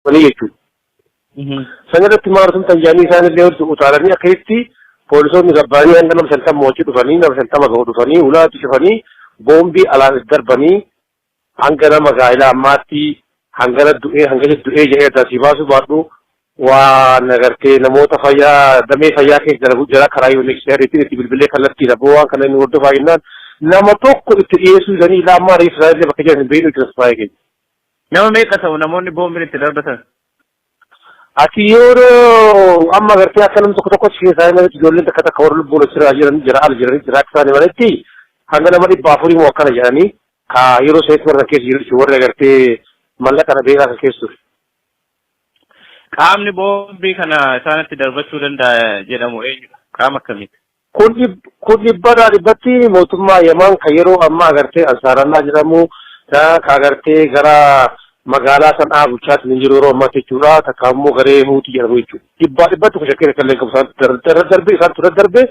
dhufanii jechuudha. Sanirratti maartum tanjaanii isaanillee utaalanii akkasitti poolisoonni gabbaanii hanga nama 50 mo'achuu dhufanii nama 50 ga'u dhufanii ulaatti cufanii boombii alaan darbanii hanga nama gaa'ilaa ammaatti hangana du'ee jedhee addaasii baasu baadhu waan agartee namoota fayyaa damee fayyaa keessa dalagu jira karaa UNHCRtiin itti bilbilee kallattiidha bo'aan kana inni hordofaa jennaan nama tokko itti dhiyeessuu isaanii ilaamaa reeffa isaanillee bakka jiran hin beeknu itti tasfaayee keenya. Nama meeqa ta'u namoonni boombiin itti darbatan? Ati yeroo amma agartee akka namni tokko keessaa namatti ijoolleen takka warra lubbuun asirraa jiran jira ala jiranii jira akka isaanii malatti hanga nama 400 moo akkana jedhanii ka yeroo seetti warra keessa jiru warra agartee mallaqa beekaa kan keessa ture. Qaamni boombii kana isaanitti darbachuu danda'a jedhamu eenyudha? Qaama akkamiiti? Kun dhibbatti mootummaa Yemen kan yeroo amma agartee Ansaarallaa jedhamu ka agartee gara magaalaa sanaa bulchaatiin hin jiru yeroo ammaatti jechuudha. Takka immoo garee Huutii jedhamu jechuudha. Dhibbatti kun shakkii kallee qabu isaan darbe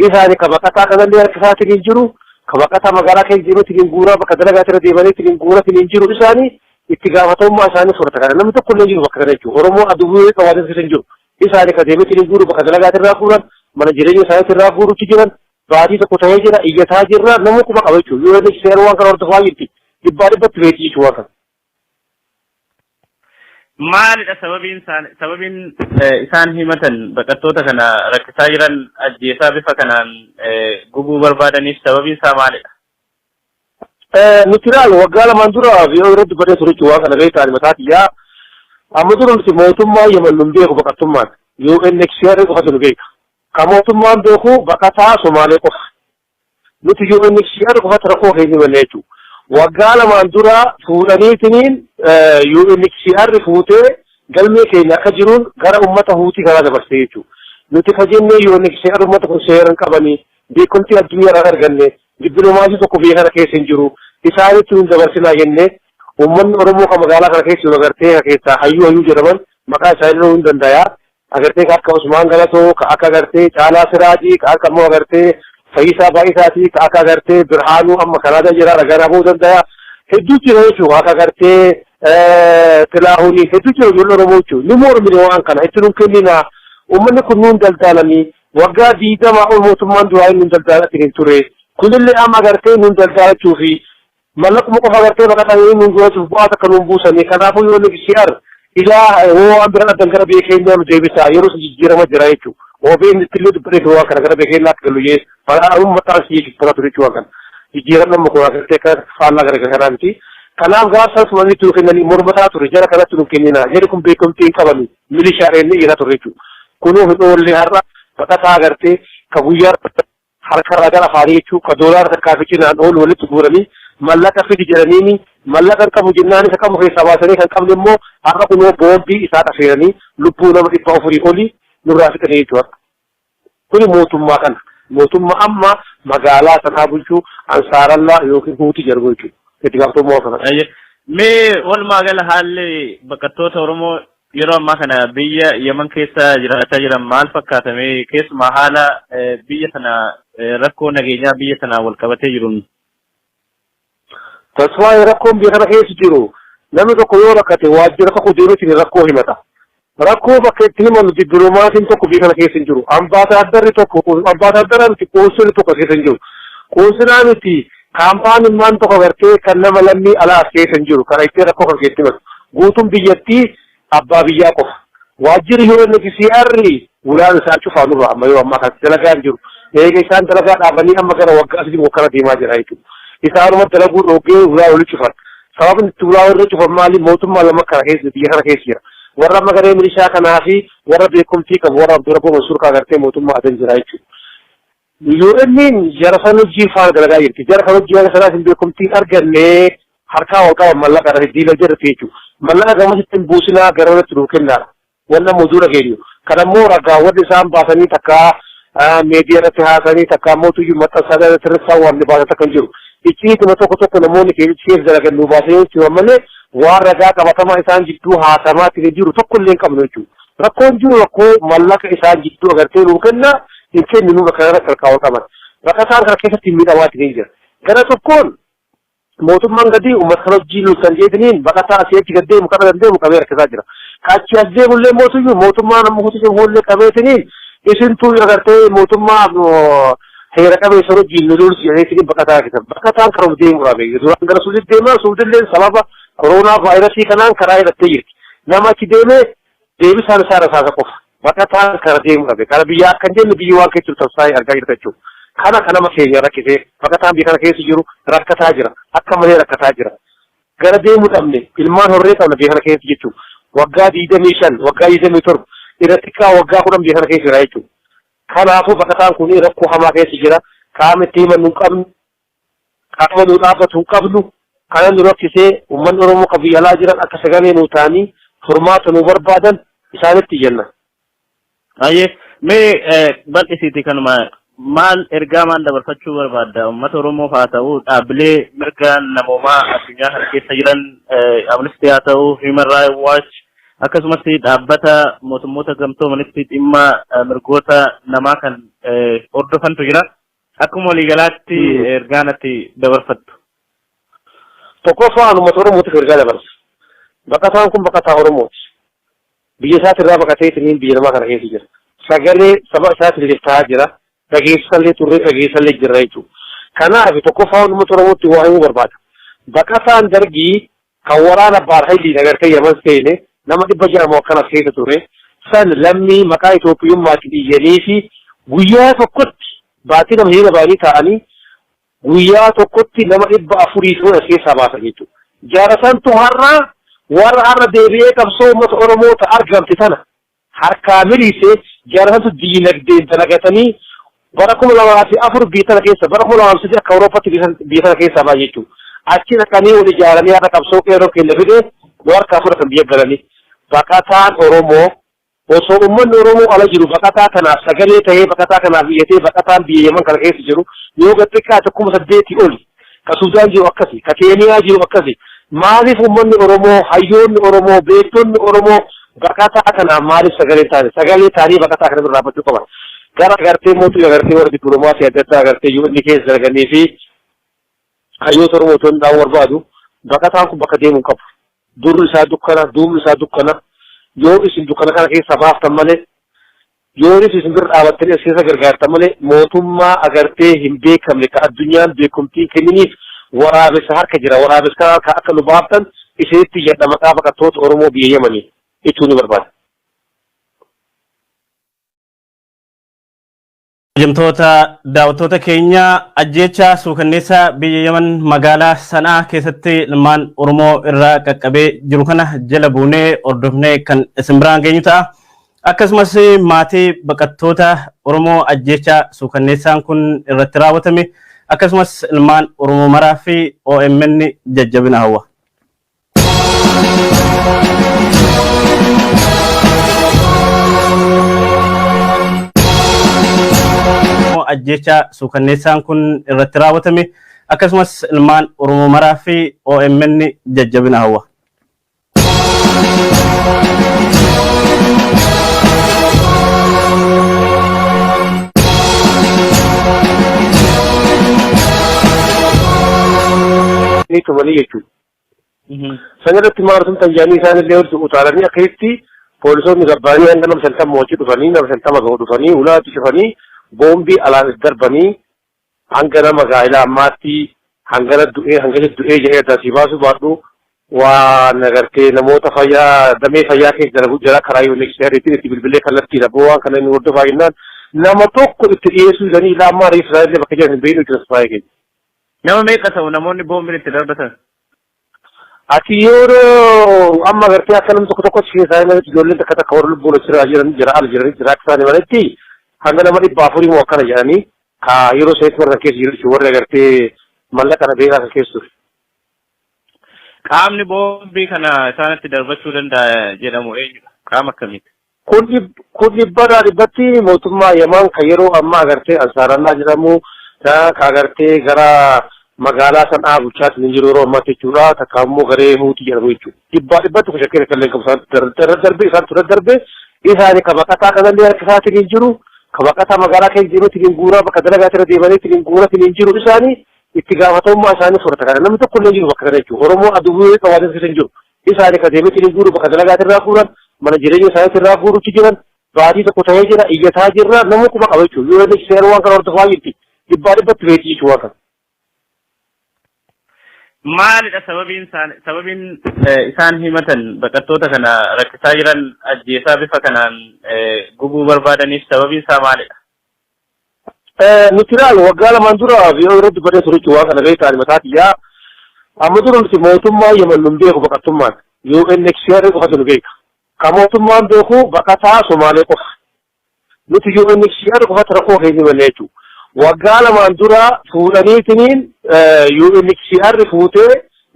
isaanii ka baqataa kanallee harka isaatiin hin jiru ka baqataa magaalaa keessa jiruutiin hin guuraa bakka dalagaa irra deemaniitiin hin guuratiin hin jiru isaanii itti gaafatamummaa isaanii fudhata kana namni tokko illee jiru bakka kana jechuudha. Oromoo aduu qabaatee keessa hin jiru. Isaanii ka deemeetiin hin guuru bakka dalagaa irraa guuran mana jireenya isaanii irraa guurutti jiran baatii tokko ta'ee jira iyyataa jirra nama kuma qaba jechuudha. Yoo inni seera waan kana hordofaa jirti dhibbatti beekti jechuudha waan kana. Maalidha sababiin isaan himatan baqattoota kana rakkisaa jiran ajjeesaa bifa kanaan gubuu barbaadaniif sababiin isaa maalidha? Nuti ilaalu waggaa lamaan dura yoo irratti badee ture jechuudha waan kana beektaan mataatiyaa amma dura nuti mootummaa Yemen nun beeku baqattummaan UNHCR qofatu nu beeka. Ka mootummaan beeku baqataa Somaalee qofa. Nuti UNHCR qofatu rakkoo keenya himanne jechuudha. Waggaa lamaan dura fuudhaniitiniin UNHCR fuutee galmee keenya akka jiruun gara ummata Huutii karaa dabarsee jechuudha. Nuti ka jennee UNHCR ummata kun seeran qabanii beekumtii addunyaa arganne dippiloomaasii tokko biyya kana keessa hin jiru. Isaanitti nun dabarsinaa jennee uummanni Oromoo kan magaalaa kana keessa nu agartee keessaa hayyuu jedhaman maqaa isaanii hin danda'a. Agartee ka akka Usmaan Galatoo ka akka agartee Caalaa Siraajii ka akka immoo agartee Fayyisaa Baay'isaatii ka akka agartee Birhaanuu amma Kanaadaa jira ragaa ba'uu danda'a. Hedduu jira jechuudha akka agartee Xilaahunii hedduu jira ijoollee Oromoo jechuudha. Ni mormine waan kana itti nun kennina uummanni kun nun daldaalanii waggaa 20 ol mootummaan duraa nun daldaalatti hin ture. Kunillee amma agartee nun daldaalachuu fi mallaquma qofa agartee baqatanii nun gurachuuf bu'aa takka nun buusanii kanaafuu yoo UNHCR ilaa waan bira addan gara biyya keenyaa nu deebisa yeroo jijjiirama jira jechuudha. OBN ittillee dubbatee waan kana gara biyya keenyaa akka galu jee faraa'uun maxxansi jechuudha ture jechuudha kan jijjiirama nama kun agartee kan faallaa gara garaa miti. Kanaaf gaafsan sumanii tuu kennanii mormataa ture jara kanatti nu kennina jedhi kun beekamtii hin qabani milishaadhaan ni jira ture jechuudha. Kunuu hin oolle har'a baqataa agartee ka guyyaa harkarraa gara afaanii jechuudha ka doolaara takkaa fi cinaan oolu walitti guuranii mallaqa fidi jedhaniini mallaqa qabu jennaan isa qabu keessaa baasanii kan qabne immoo har'a kunoo boombii isaa dhafeeranii lubbuu nama 400 olii nurraa fixanii jechuudha. Kuni mootummaa kana mootummaa amma magaalaa sanaa bulchuu Ansaarallaa yookiin Huutii jedhamu jechuudha. Itti gaafatamummaa kana. Mee walumaa gala haalli baqattoota Oromoo yeroo ammaa kana biyya Yemen keessa jiraataa jiran maal fakkaatame keessumaa haala biyya sana rakkoo nageenyaa biyya sana wal qabatee jiruun? Tasfaayee rakkoon biyya kana keessa jiru namni tokko yoo rakkate waajjira tokko deemuutiin rakkoo himata. Rakkoo bakka itti himannu dippiloomaasiin tokko biyya kana keessa hin jiru. Ambaasaadarri miti qoonsilli tokko keessa hin jiru. Qoonsilaa miti kaampaaniin maan tokko agartee kan nama lammii alaas keessa hin jiru. Kana itti rakkoo kan keessa himatu. Guutuun biyyattii abbaa biyyaa qofa. Waajjirri UNHCR ulaan isaa cufaa nurra amma yoo ammaa kan dalagaa hin jiru. Eega isaan dalagaa dhaabanii amma gara waggaa asii wakkana deemaa jira jechuudha. Isaanuma dalaguu dhoogee ulaa oli cufan. Sababni itti ulaa irra cufan maali mootummaa lama kana keessa biyya kana keessa jira. Warra magaree milishaa kanaa fi warra beekumtii qabu warra Abdurrabboo Mansuur agartee mootummaa adan jira jechuudha. UN'n jara sana hojii faana dalagaa jirti. Jara kana hojii sanaa hin beekumtii argannee harkaa wal qaban mallaqa irratti diina jirti jechuudha. Mallaqa gamasitti hin buusinaa gara irratti nuu kennaadha. Wanna muduura geenyu. Kanammoo ragaawwan isaan baasanii takkaa meediyaa irratti haasanii takkaa mootuyyuu maxxansaa irratti waan baasan takka hin jiru. Icciituma tokko namoonni keessa dalagan nuu baasanii jechuudha malee waan ragaa qabatamaa isaan jidduu haasamaatti jiru tokko illee hin qabnu jechuudha. Rakkoon jiru rakkoo mallaqa isaan jidduu agartee nuu kenna hin kenninu bakka irratti harkaa qaban. Bakka isaan kana keessatti hin miidhamaatti ni jira. Gara tokkoon mootummaan gadi uummata kana hojii kan jedhaniin baqataa asii achi gaddeemu kana dandeemu qabee harkisaa jira. kachi asdee bullee mootummaa nama hutisee hoollee qabeetiniin isintuu agartee mootummaa heera qabeessa wajjin loluus jedheetiniin baqataa kisan baqataan karaa deemuu beeku duraan gara suuditti deemaa suudillee sababa koronaa vaayirasii kanaan karaa hidhattee jirti nama achi deemee deebisaan isaa rasaasa qofa baqataan karaa deemuu beeku kana biyya akka hin jenne biyyi waan keessa jiru tabsaa'ee argaa jirta jechuudha. Kana nama keenya rakkisee baqataan biyya kana keessa jiru rakkataa jira akka malee rakkataa jira gara deemuu dhabne ilmaan horree qabna biyya kana keessa jechuudha waggaa 25 waggaa 27 irratti kaa waggaa 10 biyya kana keessa jira jechuudha. Kanaafuu baqataan kun rakkoo hamaa keessa jira qaama itti himannu hin qabnu qaama nu dhaabbatu hin qabnu kana nu rakkisee uummanni Oromoo kan biyya alaa jiran akka sagalee nu ta'anii furmaata nu barbaadan isaanitti jenna. Ayyee mee bal'isiiti kanuma maal ergaa maal dabarfachuu barbaadda uummata Oromoof haa ta'u dhaabbilee mirga namoomaa addunyaa kana keessa jiran Amnesty haa ta'u Human Rights Watch akkasumas dhaabbata mootummoota gamtoomanitti dhimma mirgoota namaa kan hordofantu jira akkuma waliigalaatti ergaan ati dabarfattu. Tokkoffaan uummata Oromootiif ergaa dabarsa. Baqataan kun baqataa Oromooti. Biyya isaatirraa baqateetiniin biyya namaa kana keessa jira. Sagalee saba isaatiin ta'aa jira. Dhageessallee turre dhageessallee jirra jechuudha. Kanaaf tokkoffaan uummata Oromootti waa himuu barbaada. Baqataan dargii kan waraana Baay'ee agartee Yemen seene nama 600 akkanas keessa ture san lammii maqaa Itoophiyummaatti dhiyyanii fi guyyaa tokkotti baatii nama hiriira baanii ta'anii guyyaa tokkotti nama 400 keessaa baasan jechuudha. Jaarasantu warra deebi'ee qabsoo uummata Oromoo argamte tana harkaa miliisee jaarasantu diinagdeen dalagatanii bara 2004 biyya tana keessa bara 2003 akka Awuroopaatti biyya tana keessaa baa jechuudha. Achi dhaqanii wal ijaaranii haadha qabsoo qeerroo kenna fidee nu harkaa fudhatan biyya galanii. Baqataan Oromoo osoo uummanni Oromoo ala jiru baqataa kanaaf sagalee ta'ee baqataa kanaaf iyyatee baqataan biyya Yemen kana keessa jiru yoo xiqqaate 8,000 oli ka Sudaan jiru akkasi ka Keeniyaa jiru akkasi maaliif uummanni Oromoo hayyoonni Oromoo beektonni Oromoo baqataa kanaaf maaliif sagalee taanii baqataa kana birraa dhaabbachuu qaban gara agartee mootummaa agartee warra dippiloomaasii adda addaa agartee yoo inni keessa darganii fi hayyoota Oromoo toon dhaawuu barbaadu baqataan kun bakka deemuu qabu. Durri isaa dukkana duubni isaa dukkana yoo isin dukkana kana keessa baaftan malee yoo isin bira dhaabattanii as keessa gargaartan malee mootummaa agartee hin beekamne ka addunyaan beekumtii kenniniif waraabessa harka jira waraabessa kana akka nu baaftan isinitti jedha maqaa baqattoota Oromoo biyya Yemanii jechuu ni barbaada. Jamtoota daawwattoota keenya ajjeechaa suukanneessaa biyya Yemen magaalaa Sanaa keessatti ilmaan Oromoo irraa qaqqabee jiru kana jala buunee hordofnee kan isin biraan geenyu ta'a. Akkasumas maatii baqattoota Oromoo ajjeechaa suukanneessaan kun irratti raawwatame akkasumas ilmaan Oromoo maraa fi OMN jajjabina hawwa. Ajjeechaa suukanneessaan kun irratti raawwatame akkasumas ilmaan Oromoo maraa fi OMN jajjabina hawwa. Ni tumanii jechuudha. Sanirratti maaratuun tanjaanii isaanillee utaalanii akkasitti poolisoonni gabbaanii hanga nama 50 mo'achii dhufanii nama 50 ga'u dhufanii ulaatti cufanii boombii alaan darbanii hanga nama gaa'ila ammaatti hangana du'ee jedhee addasii baasu baadhu waan agartee namoota fayyaa damee fayyaa keessa dalagu jira karaa UNHCRtiin itti bilbilee kallattii dhaboo waan kana inni hordofaa jennaan nama tokko itti dhiyeessuu jedhanii ilaa ammaa reef isaanillee bakka jiran hin beeknu itti tasfaayee keenya. Nama meeqa ta'u namoonni boombiin itti darbatan? Ati yeroo amma agartee akka namni tokko keessaa ijoolleen takka warra lubbuun jira akka isaanii malatti hanga nama 400 moo akkana jedhanii ka yeroo seetti warra keessa jiru jechuun warri agartee mallaqa kana beekaa kan keessa ture. Qaamni boombii kana isaanitti darbachuu danda'a jedhamu eenyudha? Qaama akkamiiti? Kun dhibbatti mootummaa Yemen kan yeroo ammaa agartee Ansaarallaa jedhamu ka agartee gara magaalaa Sanaa bulchaatti hin jiru yeroo ammaatti jechuudha. Takka immoo garee Huutii jedhamu jechuudha. Dhibbatti kun shakkii kallee qabu isaan darbe isaanii ka baqataa kanallee harka isaatiin hin jiru. Kabaqata magaalaa keessa jiru tiin guuraa bakka dalagaa irra deemanii tiin guuraa tiin jiru isaanii itti gaafatamummaa isaanii fudhata kana namni tokko illee jiru bakka kana jechuudha. Oromoo aduu qabaatee keessa hin jiru. Isaanii ka deemee tiin guuru bakka dalagaa irraa guuran mana jireenya isaanii irraa guuruutti jiran baatii tokko ta'ee jira iyyataa jirra namni kuma qaba jechuudha yoo inni seera waan kana hordofaa jirti dhibbaa dhibbatti beekii jechuudha kan. Maalidha sababiin isaan himatan baqattoota kana rakkisaa jiran ajjeesaa bifa kanaan gubuu barbaadaniif sababiin isaa maalidha? Nuti ilaali waggaa lamaan dura yoo irratti badee turetti waan kana beektaan mataati yaa amma dura nuti mootummaa Yemen nun beeku baqattummaan UNHCR qofatu nu beeka. Ka mootummaan beeku baqataa Somaalee qofa. Nuti UNHCR qofatu rakkoo keenya malee jechuudha. Waggaa lamaan dura fuudhaniitiniin UNHCR fuutee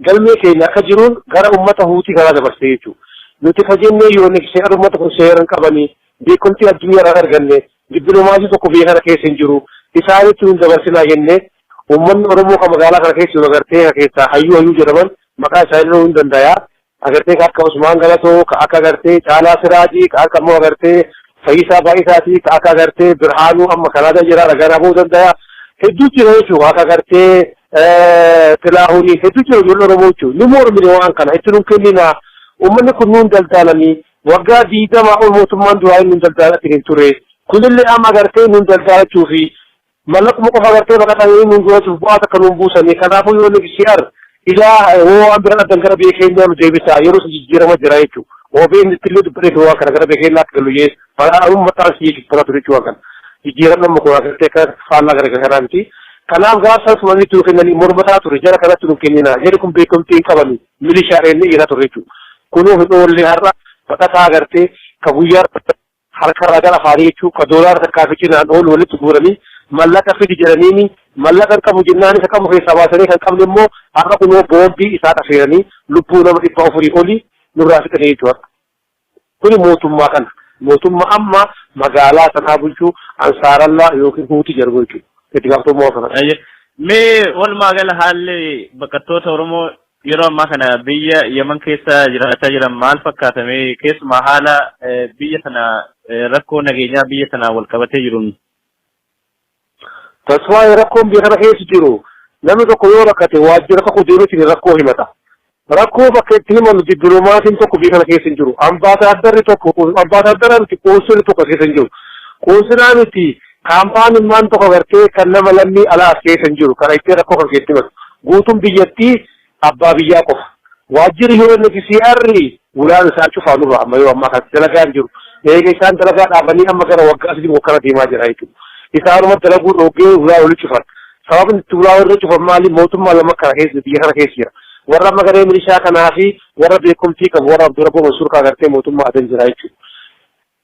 galmee keenya akka jiruun gara ummata huutii karaa dabarsee jechuudha. Nuti ka jennee UNHCR ummata kun seeran qabanii beekumtii addunyaa irraa arganne dippiloomaasii tokko biyya kana keessa hin jiru isaanitti nun dabarsinaa jennee ummanni Oromoo kan magaalaa kana keessa agartee keessaa hayyuu jedhaman maqaa isaanii hin danda'a. Agartee ka akka Usmaan Galatoo ka akka agartee Caalaa Siraajii ka akka immoo agartee Fayyisaa Baay'isaatii ka akka agartee Birhaanuu amma Kanaadaa jira ragaa ba'uu danda'a. Hedduu jira jechuudha akka agartee Tilaahurii hedduu jira ijoollee Oromoo jechuudha. Ni mormine waan kana itti nun kennina ummanni kun nun daldaalanii waggaa 20 ol mootummaan duraa nun daldaalatti hin ture. Kunillee amma agartee nun daldaalachuu fi mallaquma qofa agartee baqatanii nun gurachuuf bu'aa akka nun buusanii kanaafuu yoo UNHCR ilaa waan bira addan gara biyya keenyaa nu deebisaa yeroo jijjiirama jira jechuudha. OBN illee dubbatee waan kana gara biyya keenyaa akka galu jee bal'aadhuun maxxansi jechuudha ture jechuudha kan jijjiirama nama kun agartee akka faallaa garagaraa miti. Kanaaf gaafa sumanii tuu kennanii mormataa ture jara kanatti nu kennina jedhi kun beekamtii hin qabani milishaadhaan irra ture jechuudha. Kunuu hin oollee har'a baqataa agartee ka guyyaa harkarraa gara afaanii jechuudha ka doolaara takkaaficinaan oolu walitti guuranii mallaqa fidi jedhaniini mallaqa hin qabu jennaan isa qabu keessaa baasanii kan qabne immoo har'a kunoo boombii isaa dhafeeranii lubbuu nama 400 olii nurraa fixanii jechuudha. Kuni mootummaa kana mootummaa amma magaalaa sanaa bulchuu ansaarallaa yookiin huutii jedhamu jechuudha. Itti gaafatamummaa kana. Mee walumaa gala haalli baqattoota Oromoo yeroo ammaa kana biyya Yemen keessa jiraataa jiran maal fakkaatamee keessumaa haala biyya sana rakkoo nageenyaa biyya sana wal qabatee jiruun. Tasfaa rakkoon biyya kana keessa jiru namni tokko yoo rakkate waajjira tokko deemuutiin rakkoo himata. Rakkoo bakka itti himannu dippiloomaasiin tokko biyya kana keessa hin jiru. Ambaasaaddarri qoonsilli tokko keessa hin jiru. Qoonsilaa miti kaampaaniin maan tokko agartee kan nama lammii alaa keessa hin jiru. Kana itti rakkoo kan keessatti himatu. Guutuun biyyattii abbaa biyyaa qofa. Waajjirri UNHCR ulaan isaa cufaa nurra amma yoo ammaa kan dalagaa hin jiru. Eega isaan dalagaa dhaabanii amma gara waggaa sadii wakkana deemaa jira jechuudha. Isaanuma dalaguu dhoogee ulaa wali cufan. Sababni itti ulaa wali cufan maali mootummaa lama kana keessa biyya kana keessa jira. Warra magaree milishaa kanaa fi warra beekumtii qabu warra Abdurraboo Mansuur agartee mootummaa adan jira jechuudha.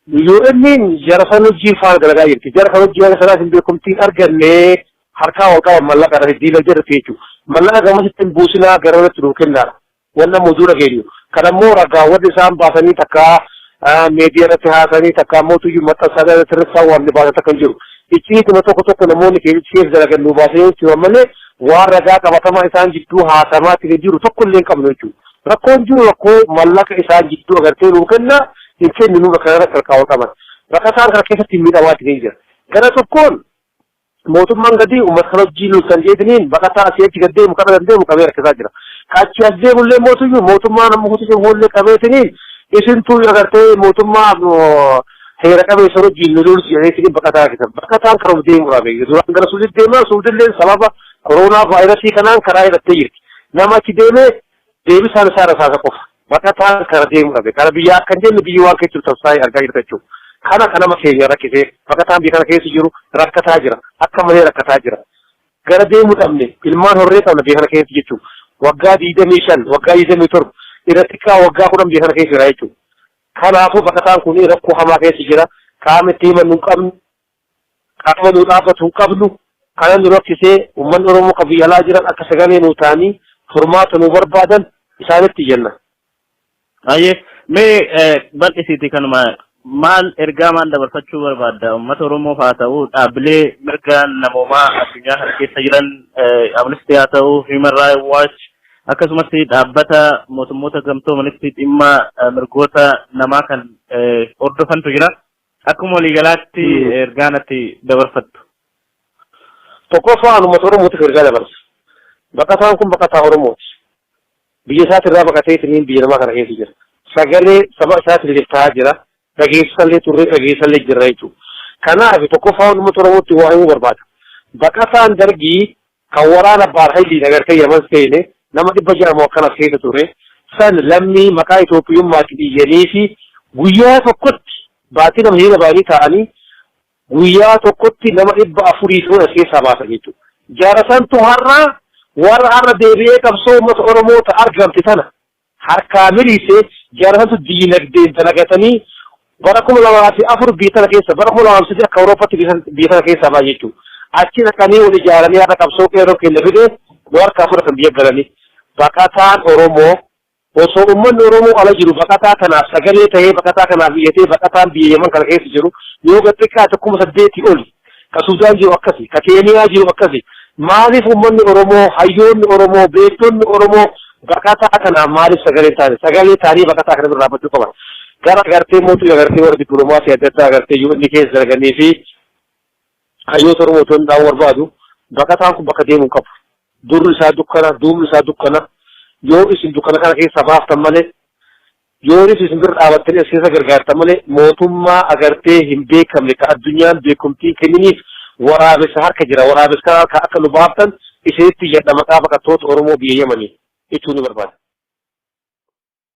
UN jara san hojii faana dalagaa jirti. Jara kan hojii haala sanaatiin beekumtii argannee harkaa wal qaban mallaqa irratti diila jirti jechuudha. Mallaqa gamasitti hin buusinaa gara irratti nuu kennaadha. Wannan muduura geenyu. Kanammoo ragaawwan isaan baasanii takkaa meediyaa irratti haasanii takkaa mootuyyuu maxxansaa irratti isaan waan baasata kan jiru. Icciituma tokko namoonni keessa dalagan nuu baasanii jechuudha malee waan ragaa qabatamaa isaan jidduu haasamaatti jiru tokko illee hin qabnu jechuudha. Rakkoon jiru rakkoo mallaqa isaan jidduu agartee nuu kenna hin kennu nuu bakka irratti harkaa qaban. Bakka isaan kana keessatti miidhamaatti ni jira. Gara tokkoon mootummaan gadii uummata kana hojii nuuf kan jedhaniin baqataa asii achi gaddeemu kana dandeemu qabee rakkisaa jira. Kachi as deemullee mootummaa nama hojii fuullee qabeetiniin isintuu agartee mootummaa heera qabeessa hojii nu lolsi jedhanii baqataa kisan. Baqataan karaa deemu qabe. Duraan gara suuditti deemaa suudillee sababa koronaa vaayirasii kanaan karaa hidhattee jirti. Nama achi deemee deebisaan isaa rasaasa qofa. Baqataan karaa deemu qabe. Kana biyya akkan jenne biyyi waan keessa tasaayee argaa jirta jechuudha. Kana kanama keenya rakkisee baqataan biyya kana keessa jiru rakkataa jira. Akka malee rakkataa jira. Gara deemuu dhabne ilmaan horree qabna biyya kana keessa jechuudha. Waggaa 25 waggaa 27 irratti kaa waggaa 10 biyya kana keessa jira jechuudha. Kanaafuu baqataan kun rakkoo hamaa keessa jira. Qaama itti himannu hin qabnu. Qaama nu dhaabbatu hin qabnu. Kana nu rakkisee uummanni Oromoo kan biyya alaa jiran akka sagalee nuu ta'anii furmaata nu barbaadan isaanitti jenna. Ayyee mee bal'isiiti kanuma maal ergaa maal dabarfachuu barbaadda uummata Oromoof haa ta'u dhaabbilee mirga namoomaa addunyaa kana keessa jiran Amnesty haa ta'u Human Rights Watch akkasumas dhaabbata mootummoota gamtoomanitti dhimma mirgoota namaa kan hordofantu jira akkuma waliigalaatti ergaa natti dabarfattu. Tokkoffaan uummata Oromootiif ergaa dabarsa. Baqataan kun baqataa Oromooti. Biyya isaatti irraa baqatee biyya namaa kana keessa jira. sagalee saba isaatti liftaa jira. Dhageessallee turre dhageessallee jirra jechuudha. Kanaaf tokkoffaa uummata Oromootti waa himuu barbaada. Baqataan dargii kan waraana Baay'ee agartee Yemen seene nama 600 akkana keessa ture. San lammii maqaa Itoophiyummaatti iyyanii fi guyyaa tokkotti baatii nama hiriira baay'ee ta'anii guyyaa tokkotti nama 400 keessaa baasan jechuudha. Jaarasantu warra har'a deebi'ee qabsoo uummata Oromoo argamte tana harkaa miliisee jaarasantu diinagdeen dalagatanii bara 2004 biyya tana keessa bara 2005 akka Awuroopaatti biyya tana keessaa baa jechuudha. Achi dhaqanii wal ijaaranii har'a qabsoo qeerroo keenya fidee warqaa fudhatan biyya galanii baqataan Oromoo osoo uummanni Oromoo ala jiru baqataa kanaaf sagalee ta'ee baqataa kanaaf iyyatee baqataan biyya Yemen kana keessa jiru yoo xiqqaa 8,000 oli ka Sudaan jiru akkasi ka Keeniyaa jiru akkasi maaliif uummanni Oromoo hayyoonni Oromoo beektonni Oromoo baqataa kanaaf maaliif sagalee taanii baqataa kana irraa dhaabbachuu qaban gara agartee mootummaa agartee warra dippiloomaasii adda addaa agartee yoo inni keessa darganii fi hayyoota Oromoo toon dhaan barbaadu baqataan kun bakka deemuu qabu durri isaa dukkana duubni isaa dukkana yoo isin dukkana kana keessa baaftan malee yoo isin bira dhaabattanii as keessa gargaartan malee mootummaa agartee hin beekamne ka addunyaan beekumtii kenniniif waraabessa harka jira waraabessa akka nu baaftan isinitti jedha maqaa baqattoota Oromoo biyya Yemanii jechuun ni barbaada.